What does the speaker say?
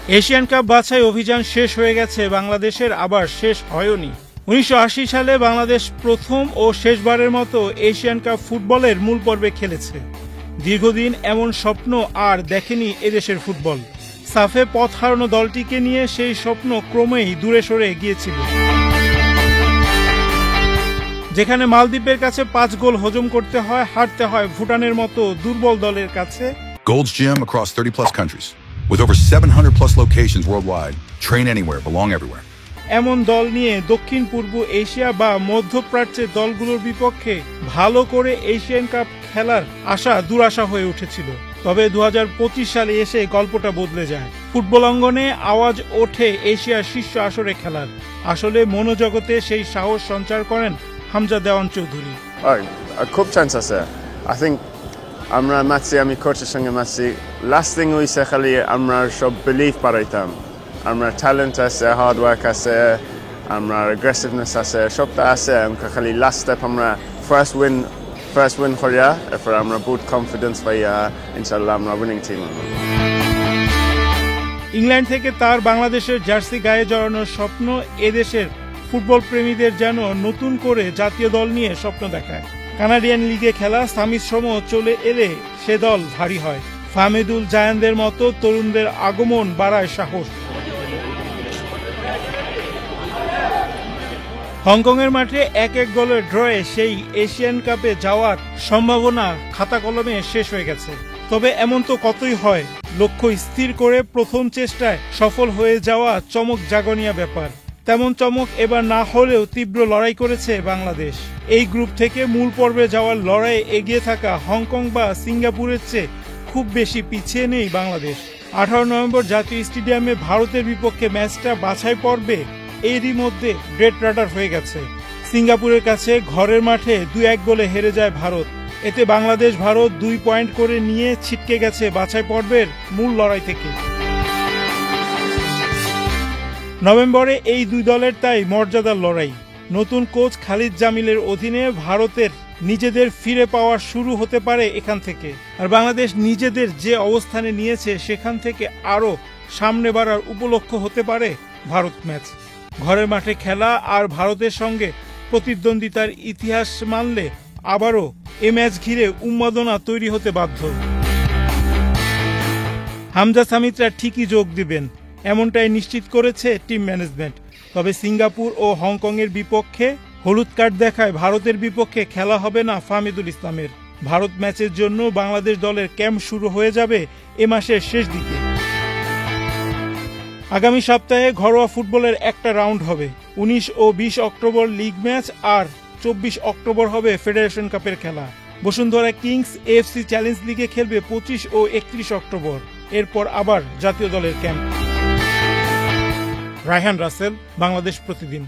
Asian cup বাছাই অভিযান শেষ হয়ে গেছে বাংলাদেশের, আবার শেষ হয়নি। 1980 সালে বাংলাদেশ প্রথম ও শেষবারের মতো এশিয়ান কাপ ফুটবলের মূল পর্বে খেলেছে। দীর্ঘদিন এমন স্বপ্ন আর দেখেনি এদেশের ফুটবল। সাফে পথ হারানো দলটিকে নিয়ে সেই স্বপ্ন ক্রমেই দূরে সরে গিয়েছিল। যেখানে মালদ্বীপের কাছে 5 গোল হজম করতে হয়, হারতে হয় ভুটানের মতো দুর্বল দলের কাছে। Gold's Gym across 30+ countries. With over 700+ locations worldwide, train anywhere, belong everywhere. এমন দল নিয়ে দক্ষিণ পূর্ব এশিয়া বা মধ্যপ্রাচ্যের দলগুলোর বিপক্ষে ভালো করে এশিয়ান কাপ খেলার আশা দুরাশা হয়ে উঠেছিল। তবে 2025 সালে এসে গল্পটা বদলে যায়। ফুটবল অঙ্গনে আওয়াজ ওঠে এশিয়ার শীর্ষ আসরে খেলার। আসলে মনোজগতে সেই সাহস সঞ্চার করেন হামজা দেওয়ান চৌধুরী। খুব চান্স আছে। আই থিঙ্ক আমরা ম্যাচে, আমি কোচের সঙ্গে ম্যাচে লাস্ট থিং হইছে খালি আমরা সব বিলিভ পারাইতাম। আমরা ট্যালেন্ট আছে, হার্ড ওয়ার্ক আছে, আমরা অ্যাগ্রেসিভনেস আছে, সবটা আছে। আমরা খালি লাস্ট স্টেপ আমরা ফার্স্ট উইন করিয়া এরপর আমরা বহুত কনফিডেন্স পাইয়া ইনশাল্লাহ আমরা উইনিং টিম। ইংল্যান্ড থেকে তার বাংলাদেশের জার্সি গায়ে জড়ানোর স্বপ্ন এদেশের ফুটবল প্রেমীদের যেন নতুন করে জাতীয় দল নিয়ে স্বপ্ন দেখায়। কানাডিয়ান লিগে খেলা সামির সময় চলে এলে সে দল ভারী হয়। ফাহমিদুল জায়ানদের মতো তরুণদের আগমন বাড়ায় সাহস। হংকংয়ের মাঠে 1-1 গোলের ড্রয়ে সেই এশিয়ান কাপে যাওয়ার সম্ভাবনা খাতা কলমে শেষ হয়ে গেছে। তবে এমন তো কতই হয়, লক্ষ্য স্থির করে প্রথম চেষ্টায় সফল হয়ে যাওয়া চমক জাগনিয়া ব্যাপার। তেমন চমক এবার না হলেও তীব্র লড়াই করেছে বাংলাদেশ। এই গ্রুপ থেকে মূল পর্বে যাওয়ার লড়াইয়ে এগিয়ে থাকা হংকং বা সিঙ্গাপুরের চেয়ে খুব বেশি পিছিয়ে নেই বাংলাদেশ। 18 নভেম্বর জাতীয় স্টেডিয়ামে ভারতের বিপক্ষে ম্যাচটা বাছাই পর্বে এরই মধ্যে ডেড রাডার হয়ে গেছে। সিঙ্গাপুরের কাছে ঘরের মাঠে 2-1 গোলে হেরে যায় ভারত। এতে বাংলাদেশ ভারত 2 পয়েন্ট করে নিয়ে ছিটকে গেছে বাছাই পর্বের মূল লড়াই থেকে। নভেম্বরে এই দুই দলের তাই মর্যাদার লড়াই। নতুন কোচ খালিদ জামিলের অধীনে ভারতের নিজেদের ফিরে পাওয়া শুরু হতে পারে এখান থেকে। আর বাংলাদেশ নিজেদের যে অবস্থানে নিয়েছে সেখান থেকে আরও সামনে বাড়ার উপলক্ষ হতে পারে ভারত ম্যাচ। ঘরের মাঠে খেলা আর ভারতের সঙ্গে প্রতিদ্বন্দ্বিতার ইতিহাস মানলে আবারও এ ম্যাচ ঘিরে উন্মাদনা তৈরি হতে বাধ্য। হামজা সামিতরা ঠিকই যোগ দিবেন, এমনটাই নিশ্চিত করেছে টিম ম্যানেজমেন্ট। তবে সিঙ্গাপুর ও হংকংয়ের বিপক্ষে হলুদ কার্ড দেখায় ভারতের বিপক্ষে খেলা হবে না ফাহমিদুল ইসলামের। ভারত ম্যাচের জন্য বাংলাদেশ দলের ক্যাম্প শুরু হয়ে যাবে এ মাসের শেষ দিকে। আগামী সপ্তাহে ঘরোয়া ফুটবলের একটা রাউন্ড হবে। 19 ও 20 অক্টোবর লিগ ম্যাচ, আর 24 অক্টোবর হবে ফেডারেশন কাপের খেলা। বসুন্ধরা কিংস এএফসি চ্যালেঞ্জ লিগে খেলবে 25 ও 31 অক্টোবর। এরপর আবার জাতীয় দলের ক্যাম্প। রায়হান রাসেল, বাংলাদেশ প্রতিদিন।